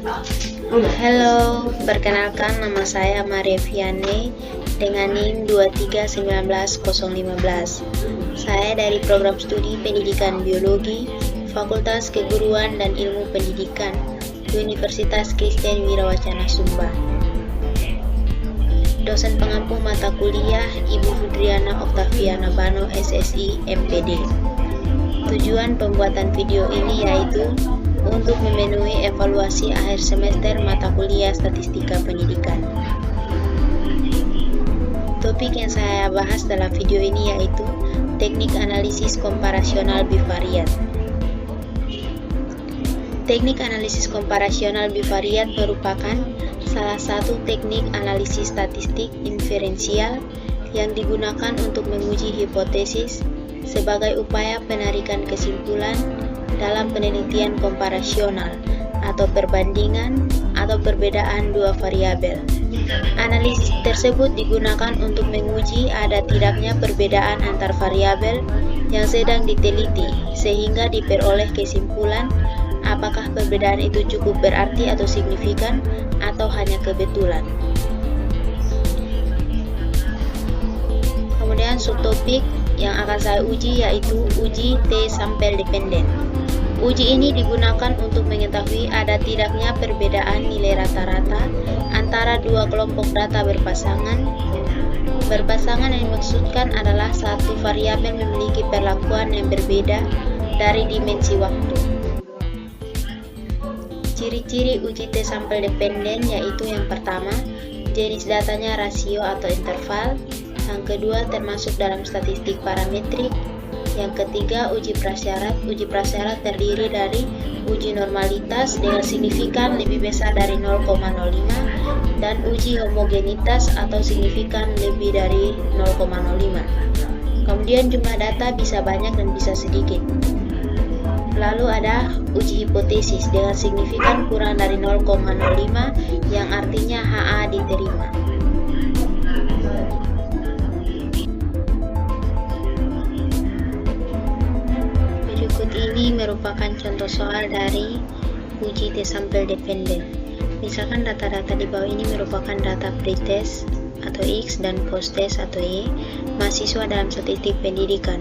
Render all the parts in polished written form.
Halo, perkenalkan nama saya Maria Vianney dengan NIM 2319015. Saya dari program studi Pendidikan Biologi, Fakultas Keguruan dan Ilmu Pendidikan, Universitas Kristen Wirawacana Sumba. Dosen pengampu mata kuliah Ibu Fudriana Oktaviana Bano, SSI, MPD. Tujuan pembuatan video ini yaitu untuk memenuhi evaluasi akhir semester mata kuliah Statistika Pendidikan. Topik yang saya bahas dalam video ini yaitu teknik analisis komparasional bivariat. Teknik analisis komparasional bivariat merupakan salah satu teknik analisis statistik inferensial yang digunakan untuk menguji hipotesis sebagai upaya penarikan kesimpulan dalam penelitian komparasional atau perbandingan atau perbedaan dua variabel. Analisis tersebut digunakan untuk menguji ada tidaknya perbedaan antar variabel yang sedang diteliti sehingga diperoleh kesimpulan apakah perbedaan itu cukup berarti atau signifikan atau hanya kebetulan. Kemudian subtopik yang akan saya uji yaitu uji T-sampel dependen. Uji ini digunakan untuk mengetahui ada tidaknya perbedaan nilai rata-rata antara dua kelompok data berpasangan. Berpasangan yang dimaksudkan adalah satu variabel memiliki perlakuan yang berbeda dari dimensi waktu. Ciri-ciri uji T-sampel dependen yaitu yang pertama, jenis datanya rasio atau interval. Yang kedua, termasuk dalam statistik parametrik. Yang ketiga, uji prasyarat. Uji prasyarat terdiri dari uji normalitas dengan signifikan lebih besar dari 0,05 dan uji homogenitas atau signifikan lebih dari 0,05. Kemudian jumlah data bisa banyak dan bisa sedikit. Lalu ada uji hipotesis dengan signifikan kurang dari 0,05 yang artinya HA diterima. Ini merupakan contoh soal dari uji T-sampel dependen. Misalkan data-data di bawah ini merupakan data pretest atau X dan posttest atau Y mahasiswa dalam statistik pendidikan.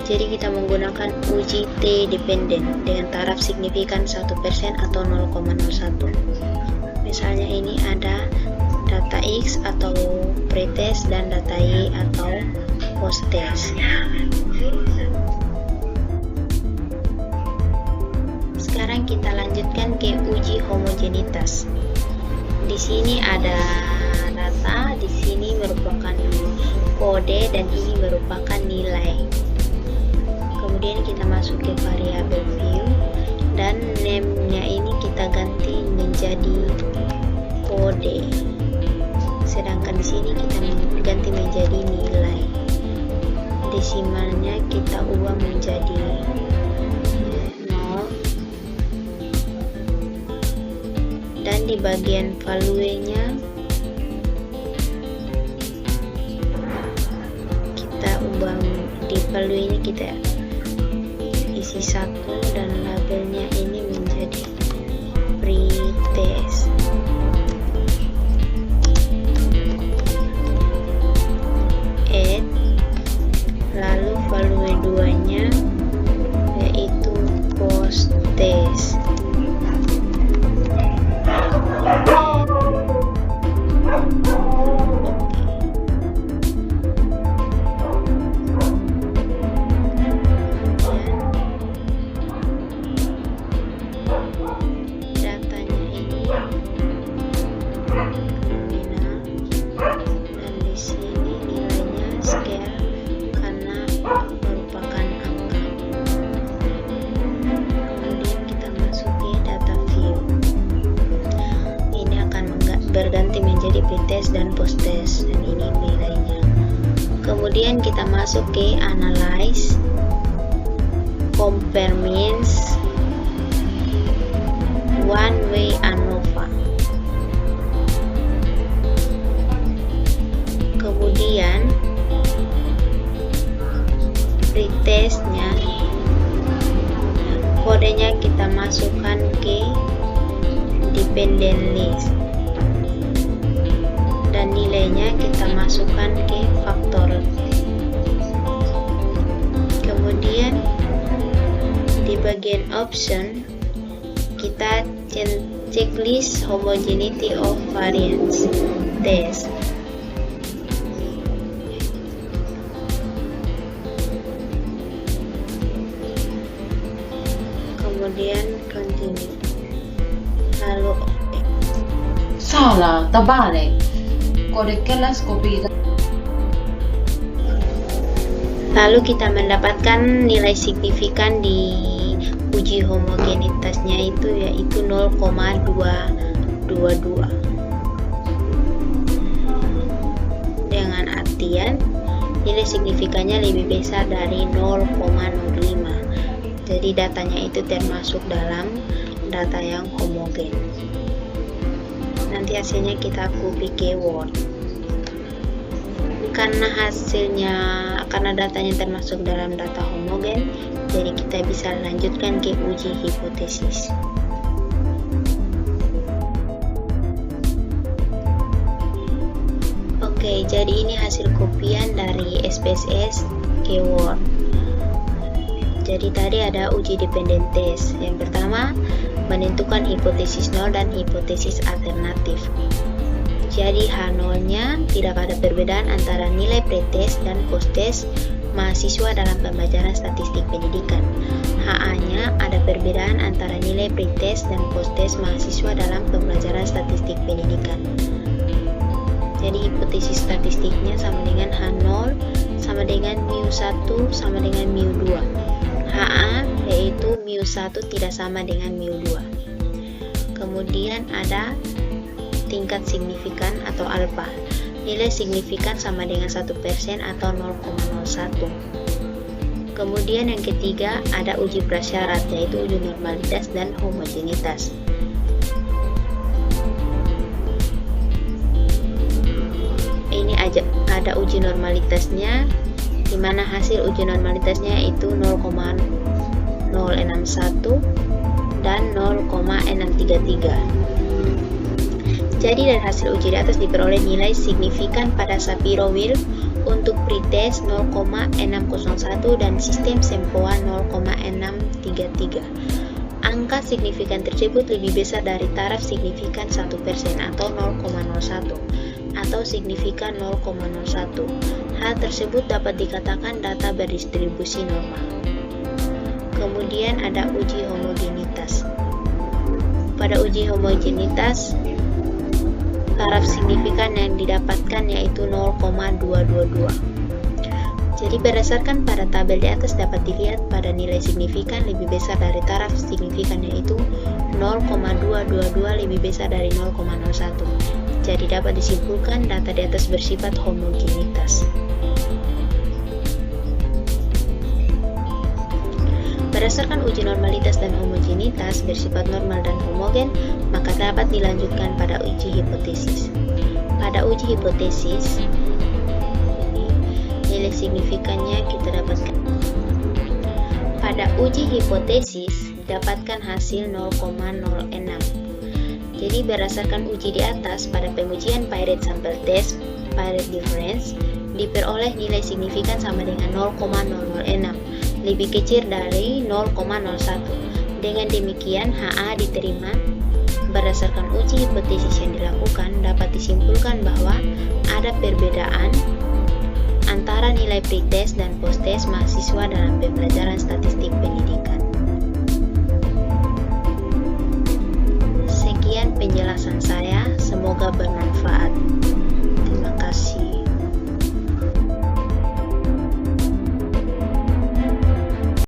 Jadi kita menggunakan uji T dependen dengan taraf signifikan 1% atau 0,01. Misalnya ini ada data X atau pretest dan data Y atau posttest. Sekarang kita lanjutkan ke uji homogenitas. Di sini ada data, di sini merupakan kode dan ini merupakan nilai. Kemudian kita masuk ke variabel view dan name-nya ini kita ganti menjadi kode. Sedangkan di sini kita ganti menjadi nilai. Desimalnya kita ubah menjadi dan di bagian value-nya kita ubah, di value-nya kita isi 1 dan labelnya ini menjadi pretest. Add, lalu value 2-nya yaitu posttest. Berganti menjadi pretest dan posttest dan ini nilainya. Kemudian kita masuk ke analyze, compare means, one way ANOVA. Kemudian pretestnya kodenya kita masukkan ke dependent list, dan nilainya kita masukkan ke faktor. Kemudian di bagian option kita checklist homogeneity of variance test. Kemudian continue, lalu salah, terbalik. Kode kelas kopi. lalu kita mendapatkan nilai signifikan di uji homogenitasnya itu yaitu 0,222, dengan artian nilai signifikannya lebih besar dari 0,05. Jadi datanya itu termasuk dalam data yang homogen. Nanti hasilnya kita copy ke Word. Karena datanya termasuk dalam data homogen, jadi kita bisa lanjutkan ke uji hipotesis. Oke, jadi ini hasil kopian dari SPSS ke Word. Jadi tadi ada uji dependent test. Yang pertama, menentukan hipotesis nol dan hipotesis alternatif. Jadi H0-nya tidak ada perbedaan antara nilai pretest dan post-test mahasiswa dalam pembelajaran statistik pendidikan. HA-nya ada perbedaan antara nilai pretest dan post-test mahasiswa dalam pembelajaran statistik pendidikan. Jadi hipotesis statistiknya sama dengan H0 sama dengan mu1 sama dengan mu2. HA yaitu mu1 tidak sama dengan mu2. Kemudian ada tingkat signifikan atau alfa. Nilai signifikan sama dengan 1% atau 0,01. Kemudian yang ketiga ada uji prasyarat yaitu uji normalitas dan homogenitas. Ini ada uji normalitasnya, di mana hasil uji normalitasnya itu 0,061 dan 0,633. Jadi dari hasil uji di atas diperoleh nilai signifikan pada Shapiro-Wilk untuk pretest 0,601 dan sistem Sempoa 0,633. Angka signifikan tersebut lebih besar dari taraf signifikan 1% atau 0,01 atau signifikan 0,01. Hal tersebut dapat dikatakan data berdistribusi normal. Kemudian ada uji homogenitas. Pada uji homogenitas, taraf signifikan yang didapatkan yaitu 0,222. Jadi berdasarkan pada tabel di atas dapat dilihat pada nilai signifikan lebih besar dari taraf signifikan yaitu 0,222 lebih besar dari 0,01. Jadi dapat disimpulkan data di atas bersifat homogenitas. Berdasarkan uji normalitas dan homogenitas bersifat normal dan homogen, maka dapat dilanjutkan pada uji hipotesis. Pada uji hipotesis, nilai signifikannya kita dapatkan. Pada uji hipotesis, dapatkan hasil 0,06. Jadi berdasarkan uji di atas, pada pengujian Piret Sample Test, Piret Difference, diperoleh nilai signifikan sama dengan 0,006, lebih kecil dari 0,01. Dengan demikian, HA diterima. Berdasarkan uji hipotesis yang dilakukan, dapat disimpulkan bahwa ada perbedaan antara nilai pretest dan post-test mahasiswa dalam pembelajaran statistik pendidikan.